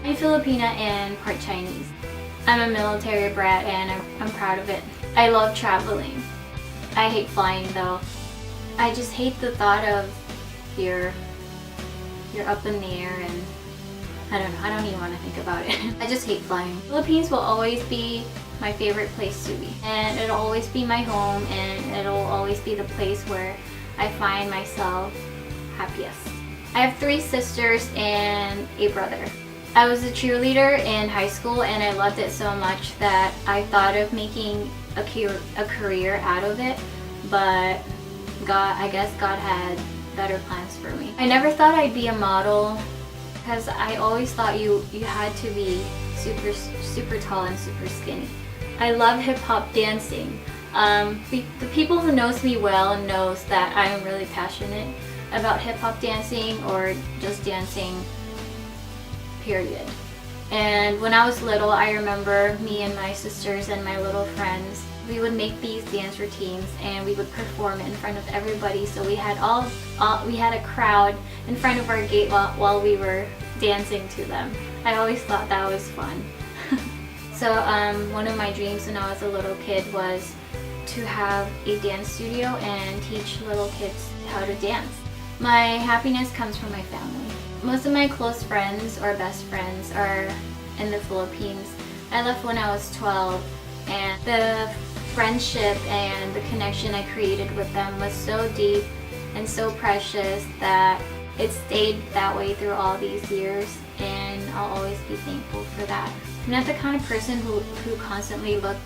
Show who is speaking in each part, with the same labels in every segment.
Speaker 1: I'm Filipina and part Chinese. I'm a military brat and I'm proud of it. I love traveling. I hate flying though. I just hate the thought of you're up in the air and I don't know, I don't even want to think about it. I just hate flying. Philippines will always be my favorite place to be. And it'll always be my home and it'll always be the place where I find myself happiest. I have 3 sisters and a brother. I was a cheerleader in high school and I loved it so much that I thought of making a career out of it, but I guess God had better plans for me. I never thought I'd be a model because I always thought you had to be super tall and super skinny. I love hip-hop dancing. The people who knows me well knows that I am really passionate about hip-hop dancing or just dancing, period. And when I was little, I remember me and my sisters and my little friends, we would make these dance routines and we would perform in front of everybody. So we had we had a crowd in front of our gate while we were dancing to them. I always thought that was fun. So one of my dreams when I was a little kid was to have a dance studio and teach little kids how to dance. My happiness comes from my family. Most of my close friends or best friends are in the Philippines. I left when I was 12 and the friendship and the connection I created with them was so deep and so precious that it stayed that way through all these years, and I'll always be thankful for that. I'm not the kind of person who constantly look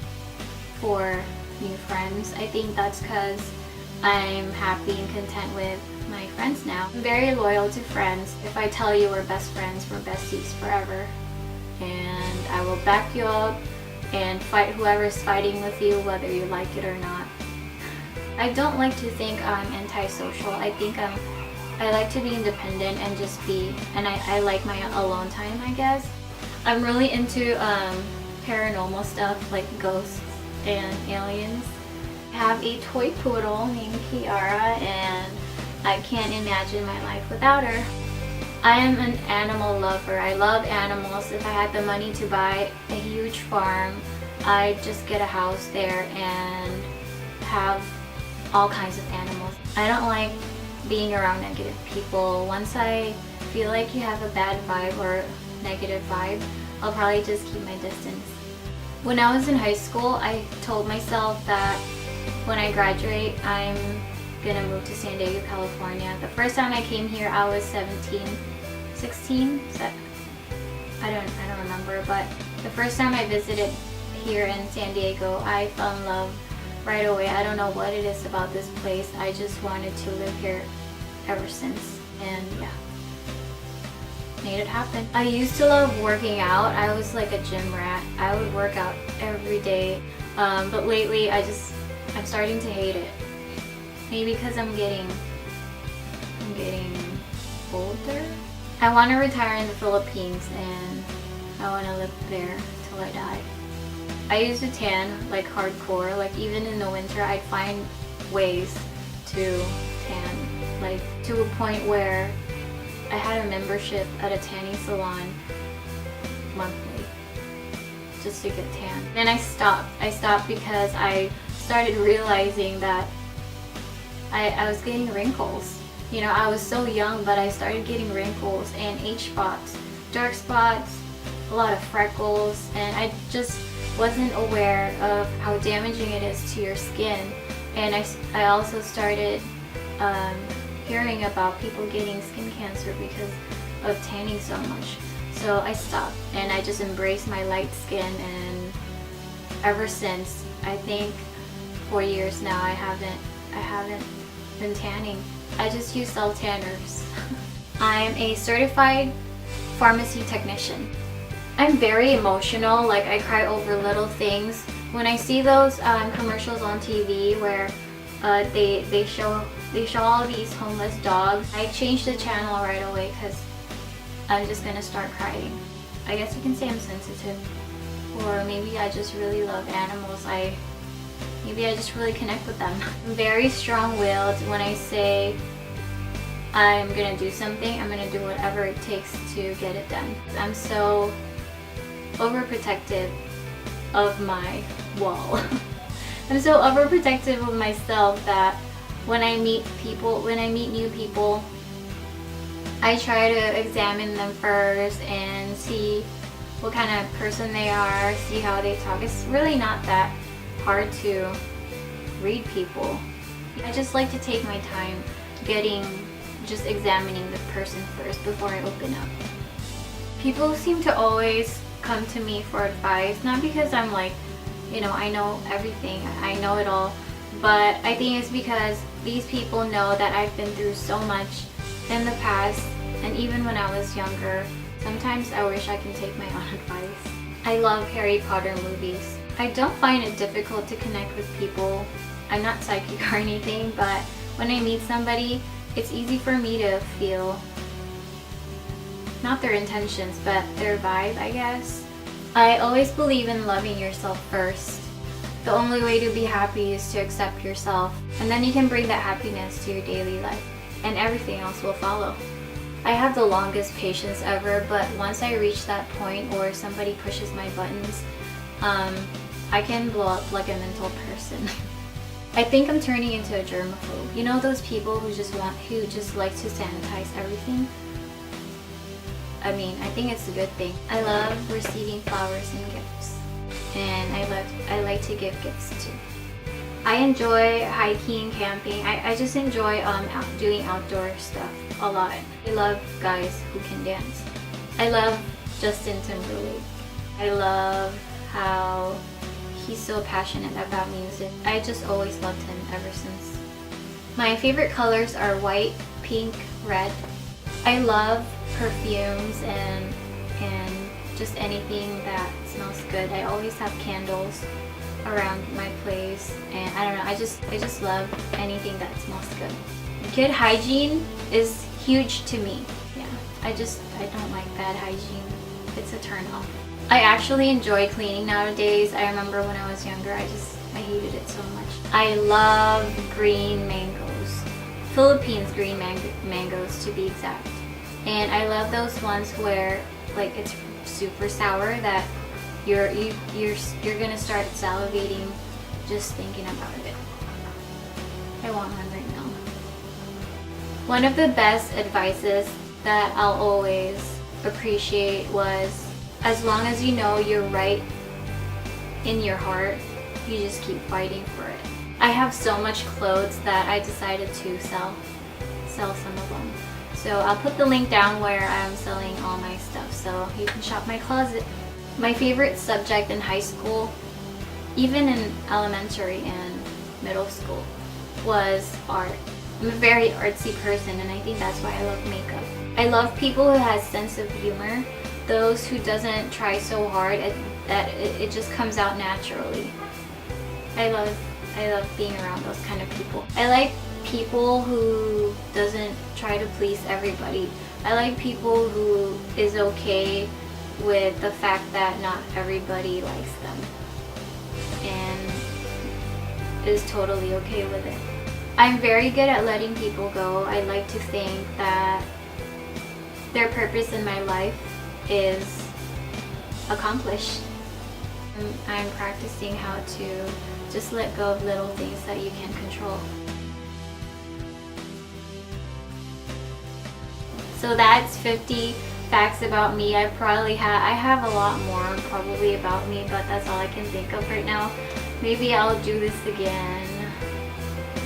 Speaker 1: for new friends. I think that's because I'm happy and content with my friends now. I'm very loyal to friends. If I tell you we're best friends, we're besties forever. And I will back you up and fight whoever's fighting with you, whether you like it or not. I don't like to think I'm antisocial. I think I like to be independent and just be, and I like my alone time, I guess. I'm really into paranormal stuff like ghosts and aliens. I have a toy poodle named Kiara and I can't imagine my life without her. I am an animal lover. I love animals. If I had the money to buy a huge farm, I'd just get a house there and have all kinds of animals. I don't like being around negative people. Once I feel like you have a bad vibe or negative vibe, I'll probably just keep my distance. When I was in high school, I told myself that when I graduate, I'm gonna move to San Diego, California. The first time I came here, I was 16? I don't remember, but the first time I visited here in San Diego, I fell in love right away. I don't know what it is about this place. I just wanted to live here ever since, and yeah, made it happen. I used to love working out. I was like a gym rat. I would work out every day, but lately I'm starting to hate it. Maybe because I'm getting older. I want to retire in the Philippines and I want to live there till I die. I used to tan like hardcore. Like even in the winter, I'd find ways to tan, like to a point where I had a membership at a tanning salon monthly just to get tan. Then I stopped. I stopped because I started realizing that I was getting wrinkles. You know, I was so young, but I started getting wrinkles and age spots, dark spots, a lot of freckles, and I just wasn't aware of how damaging it is to your skin. And I also started hearing about people getting skin cancer because of tanning so much. So I stopped and I just embraced my light skin, and ever since, I think 4 years now, I haven't been tanning. I just use self-tanners. I'm a certified pharmacy technician. I'm very emotional, like I cry over little things. When I see those commercials on TV where they show all these homeless dogs, I change the channel right away because I'm just gonna start crying. I guess you can say I'm sensitive, or maybe I just really love animals. Maybe I just really connect with them. I'm very strong-willed. When I say I'm gonna do something, I'm gonna do whatever it takes to get it done. I'm so overprotective of my wall. I'm so overprotective of myself that when I meet new people, I try to examine them first and see what kind of person they are, see how they talk. It's really not that hard to read people. I just like to take my time just examining the person first before I open up. People seem to always come to me for advice, not because I'm like, I know everything, I know it all, but I think it's because these people know that I've been through so much in the past, and even when I was younger, sometimes I wish I can take my own advice. I love Harry Potter movies. I don't find it difficult to connect with people. I'm not psychic or anything, but when I meet somebody, it's easy for me to feel, not their intentions, but their vibe, I guess. I always believe in loving yourself first. The only way to be happy is to accept yourself, and then you can bring that happiness to your daily life, and everything else will follow. I have the longest patience ever, but once I reach that point or somebody pushes my buttons, I can blow up like a mental person. I think I'm turning into a germaphobe. You know those people who just like to sanitize everything? I mean, I think it's a good thing. I love receiving flowers and gifts, and I like to give gifts too. I enjoy hiking, camping. I just enjoy doing outdoor stuff a lot. I love guys who can dance. I love Justin Timberlake. I love how he's so passionate about music. I just always loved him ever since. My favorite colors are white, pink, red. I love perfumes and just anything that smells good. I always have candles around my place, and I don't know, I just love anything that smells good. Good hygiene is huge to me. Yeah, I don't like bad hygiene. It's a turn off. I actually enjoy cleaning nowadays. I remember when I was younger, I hated it so much. I love green mangoes. Philippines green mangoes to be exact. And I love those ones where like it's super sour that you're gonna start salivating just thinking about it. I want one right now. One of the best advices that I'll always appreciate was, as long as you know you're right in your heart, you just keep fighting for it. I have so much clothes that I decided to sell some of them. So I'll put the link down where I'm selling all my stuff, so you can shop my closet. My favorite subject in high school, even in elementary and middle school, was art. I'm a very artsy person, and I think that's why I love makeup. I love people who has sense of humor, those who doesn't try so hard that it just comes out naturally. I love being around those kind of people. I like people who doesn't try to please everybody. I like people who is okay with the fact that not everybody likes them and is totally okay with it. I'm very good at letting people go. I like to think that their purpose in my life is accomplished. I'm practicing how to just let go of little things that you can't control. So that's 50 facts about me. I have a lot more probably about me, but that's all I can think of right now. Maybe I'll do this again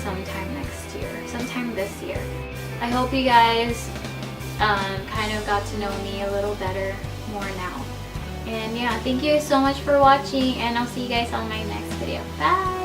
Speaker 1: sometime next year, sometime this year. I hope you guys kind of got to know me a little better more now. And yeah, thank you so much for watching, and I'll see you guys on my next video. Bye!